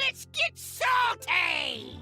Let's get salty!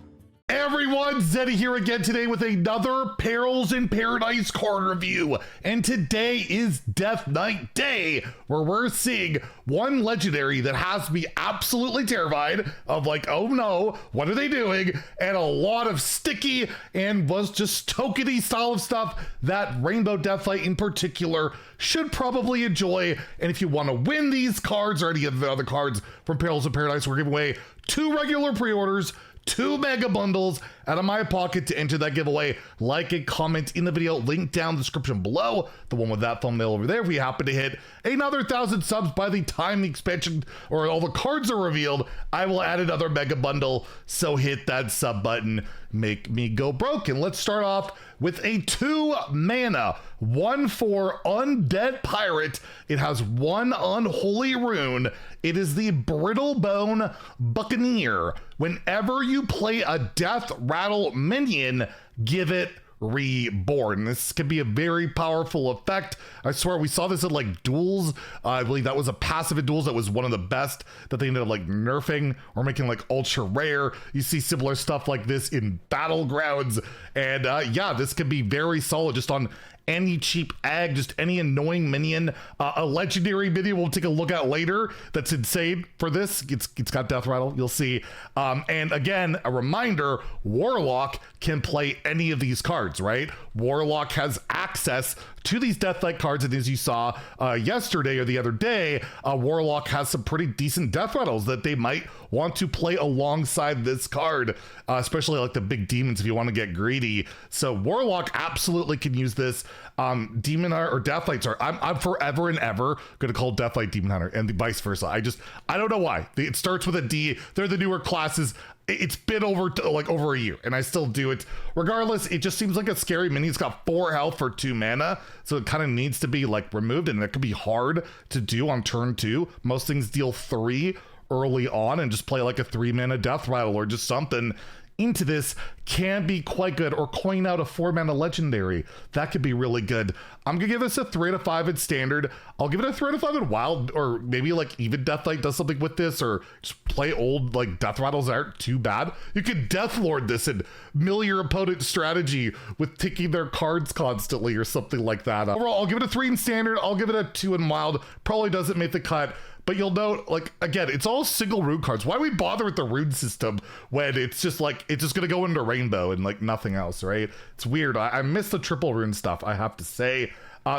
Everyone, Zeddy here again today with another Perils in Paradise card review. And today is Death Knight Day, where we're seeing one legendary that has me absolutely terrified of like, oh no, what are they doing? And a lot of sticky and was just tokeny style of stuff that Rainbow Deathlight in particular should probably enjoy. And if you want to win these cards or any of the other cards from Perils in Paradise, we're giving away 2 regular pre-orders, 2 mega bundles out of my pocket to enter that giveaway. Like and comment in the video, link down in the description below, the one with that thumbnail over there. If we happen to hit another 1,000 subs by the time the expansion or all the cards are revealed, I will add another mega bundle. So hit that sub button, make me go broke. And let's start off with a 2 mana 1/4 Undead Pirate. It has 1 unholy rune. It is the Brittlebone Buccaneer. Whenever you play a Death Rattle minion, give it Reborn. This can be a very powerful effect. I swear we saw this in like duels. I believe that was a passive in duels that was one of the best that they ended up like nerfing or making like ultra rare. You see similar stuff like this in Battlegrounds. And yeah, this can be very solid just on any cheap egg, just any annoying minion. A legendary minion we'll take a look at later that's insane for this. It's got Death Rattle, you'll see. And again, a reminder, Warlock can play any of these cards, right? Warlock has access to these Deathlight cards, and as you saw yesterday or the other day, Warlock has some pretty decent Death Rattles that they might want to play alongside this card, especially like the big demons if you want to get greedy. So Warlock absolutely can use this. Demon Hunter or Deathlights are, I'm forever and ever going to call Deathlight Demon Hunter and the vice versa. I don't know why. It starts with a D. They're the newer classes. It's been over a year and I still do it. Regardless, it just seems like a scary mini. It's got 4 health for 2 mana. So it kind of needs to be like removed, and it could be hard to do on turn 2. Most things deal 3 early on, and just play like a 3 mana Death Rattle or just something into this can be quite good, or coin out a 4 mana legendary. That could be really good. I'm gonna give this a 3 out of 5 in standard. I'll give it a 3 out of 5 in wild, or maybe like even Deathlight does something with this, or just play old like Death Rattles that aren't too bad. You could Deathlord this and mill your opponent's strategy with taking their cards constantly or something like that. Overall, I'll give it a 3 in standard. I'll give it a 2 in wild. Probably doesn't make the cut. But you'll note, like, again, it's all single rune cards. Why we bother with the rune system when it's just like, it's just gonna go into rainbow and like nothing else, right? It's weird. I miss the triple rune stuff, I have to say.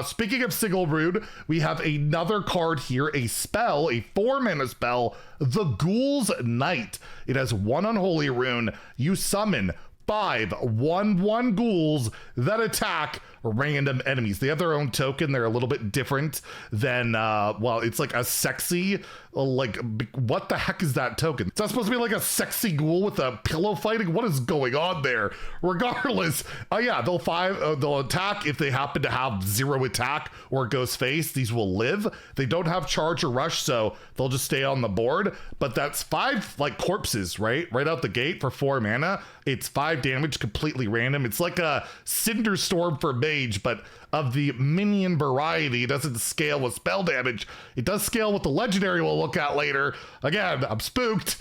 Speaking of single rune, we have another card here, a spell, a 4 mana spell, the Ghouls Knight. It has 1 unholy rune. You summon 5 1/1 ghouls that attack random enemies. They have their own token. They're a little bit different than well, it's like a sexy, like, what the heck is that token? It's not supposed to be like a sexy ghoul with a pillow fighting. What is going on there? Regardless, yeah, they'll attack if they happen to have 0 attack or ghost face. These will live. They don't have charge or rush, so they'll just stay on the board. But that's 5 like corpses, right out the gate for 4 mana. It's 5 damage, completely random. It's like a Cinder Storm for mage, but of the minion variety. It doesn't scale with spell damage. It does scale with the legendary we'll look at later. Again, I'm spooked.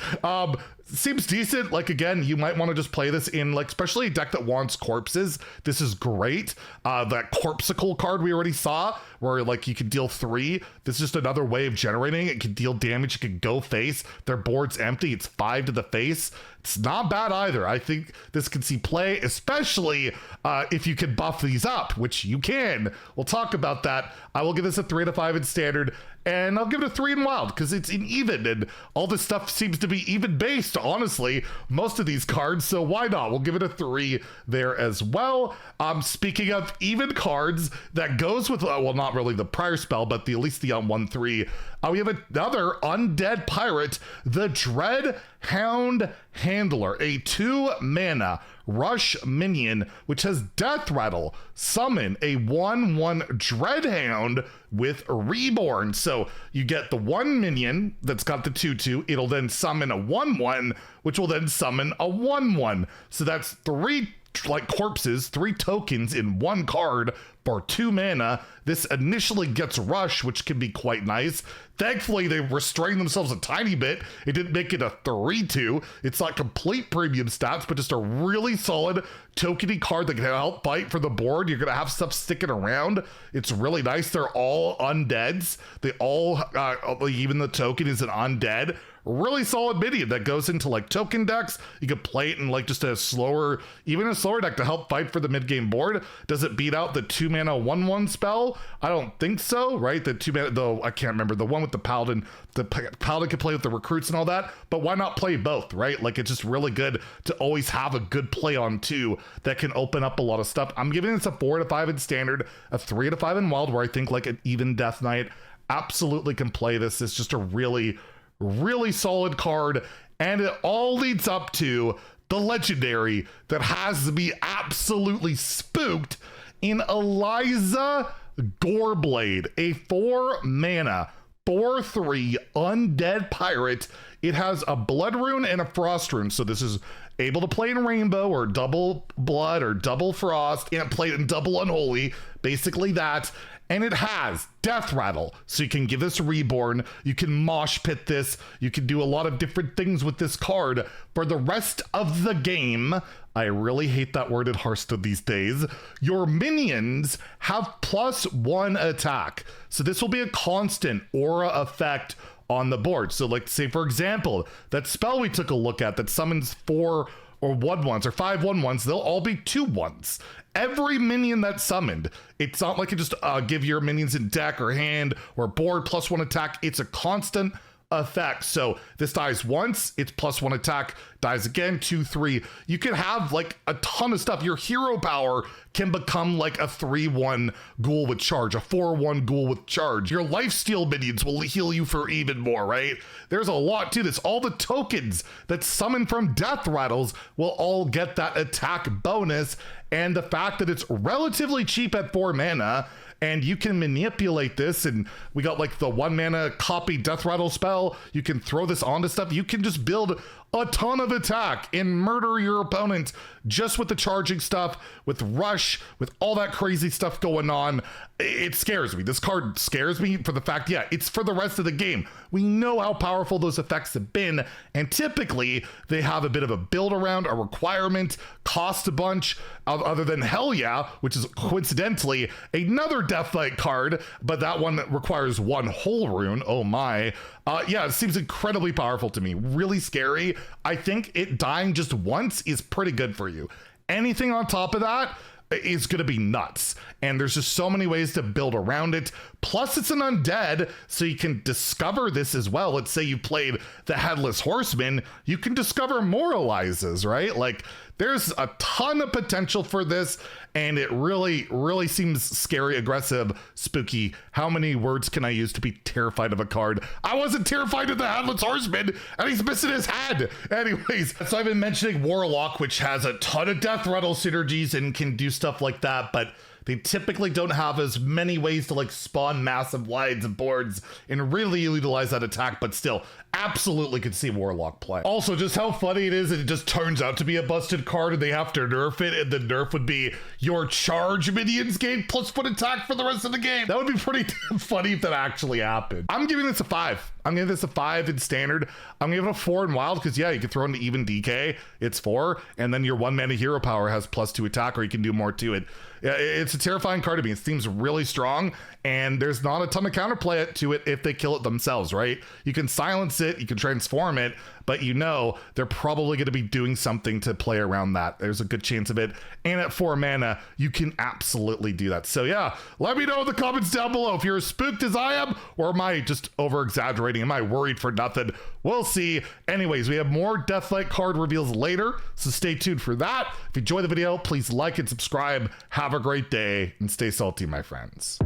Seems decent. Like, again, you might want to just play this in, like, especially a deck that wants corpses. This is great. That Corpsicle card we already saw, where like you could deal 3. This is just another way of generating. It can deal damage. It can go face. Their board's empty. It's 5 to the face. It's not bad either. I think this can see play, especially if you can buff these up, which you can. We'll talk about that. I will give this a 3 out of 5 in standard, and I'll give it a 3 in wild because it's in even, and all this stuff seems to be even based, honestly, most of these cards, so why not? We'll give it a 3 there as well. Speaking of even cards, that goes with, well, not really the prior spell, but at least the 1/3. We have another Undead Pirate, the Dread Hound Handler, a 2 mana rush minion, which has Death Rattle. Summon a 1/1 Dread Hound with Reborn. So you get the 1 minion that's got the 2/2. It'll then summon a 1/1, which will then summon a 1/1. So that's 3 like corpses, 3 tokens in 1 card, For 2 mana, this initially gets Rush, which can be quite nice. Thankfully, they restrained themselves a tiny bit. It didn't make it a 3-2. It's not complete premium stats, but just a really solid tokeny card that can help fight for the board. You're going to have stuff sticking around. It's really nice. They're all undeads. They all, even the token is an undead. Really solid minion that goes into like token decks. You could play it in like just a slower, even a slower deck to help fight for the mid-game board. Does it beat out the 2-mana 1/1 spell? I don't think so, right? The 2-mana, though, I can't remember. The one with the Paladin. The Paladin can play with the recruits and all that, but why not play both, right? Like, it's just really good to always have a good play on 2 that can open up a lot of stuff. I'm giving this a 4 out of 5 in standard, a 3 out of 5 in wild, where I think like an even Death Knight absolutely can play this. It's just a really solid card, and it all leads up to the legendary that has me absolutely spooked in Eliza Goreblade, a 4-mana 4/3 undead pirate. It has a blood rune and a frost rune, so this is able to play in rainbow or double blood or double frost, and play it in double unholy, basically that. And it has Death Rattle, so you can give this Reborn, you can mosh pit this, you can do a lot of different things with this card for the rest of the game. I really hate that word in Hearthstone these days. Your minions have +1 attack. So this will be a constant aura effect on the board. So like, say for example, that spell we took a look at that summons 4 or 1/1s or 5 1/1s, they'll all be 2/1s. Every minion that's summoned, it's not like you just give your minions in deck or hand or board +1 attack. It's a constant effect. So this dies once, it's +1 attack, dies again, 2, 3. You can have like a ton of stuff. Your hero power can become like a 3/1 ghoul with charge, a 4/1 ghoul with charge. Your lifesteal minions will heal you for even more, right? There's a lot to this. All the tokens that summon from Death Rattles will all get that attack bonus. And the fact that it's relatively cheap at 4 mana, and you can manipulate this, and we got like the 1-mana copy Death Rattle spell. You can throw this onto stuff. You can just build a ton of attack and murder your opponent just with the charging stuff, with Rush, with all that crazy stuff going on. It scares me. This card scares me for the fact, yeah, it's for the rest of the game. We know how powerful those effects have been, and typically they have a bit of a build around, a requirement, cost a bunch, other than Hell Yeah, which is coincidentally another Death Knight card, but that one requires 1 whole rune. Oh my. Yeah, it seems incredibly powerful to me. Really scary. I think it dying just once is pretty good for you. Anything on top of that is going to be nuts. And there's just so many ways to build around it. Plus, it's an undead, so you can discover this as well. Let's say you played the Headless Horseman, you can discover more Elizas, right? Like, there's a ton of potential for this, and it really seems scary, aggressive, spooky. How many words can I use to be terrified of a card? I wasn't terrified of the Headless Horseman, and he's missing his head. Anyways, so I've been mentioning Warlock, which has a ton of Death Rattle synergies and can do stuff like that, but they typically don't have as many ways to like spawn massive lines of boards and really utilize that attack, but still absolutely could see Warlock play. Also, just how funny it is, it just turns out to be a busted card and they have to nerf it, and the nerf would be your charge minions gain +1 attack for the rest of the game. That would be pretty damn funny if that actually happened. I'm giving this a 5. I'm giving this a 5 in standard. I'm giving it a 4 in wild because, yeah, you can throw into even DK. It's 4, and then your 1-mana hero power has +2 attack, or you can do more to it. It's a terrifying card to me. It seems really strong, and there's not a ton of counterplay to it if they kill it themselves, right? You can silence it, you can transform it, but you know they're probably going to be doing something to play around that. There's a good chance of it. And at 4 mana, you can absolutely do that. So yeah, let me know in the comments down below if you're as spooked as I am, or am I just over-exaggerating? Am I worried for nothing? We'll see. Anyways, we have more Death Knight card reveals later, so stay tuned for that. If you enjoyed the video, please like and subscribe. Have a great day, and stay salty, my friends.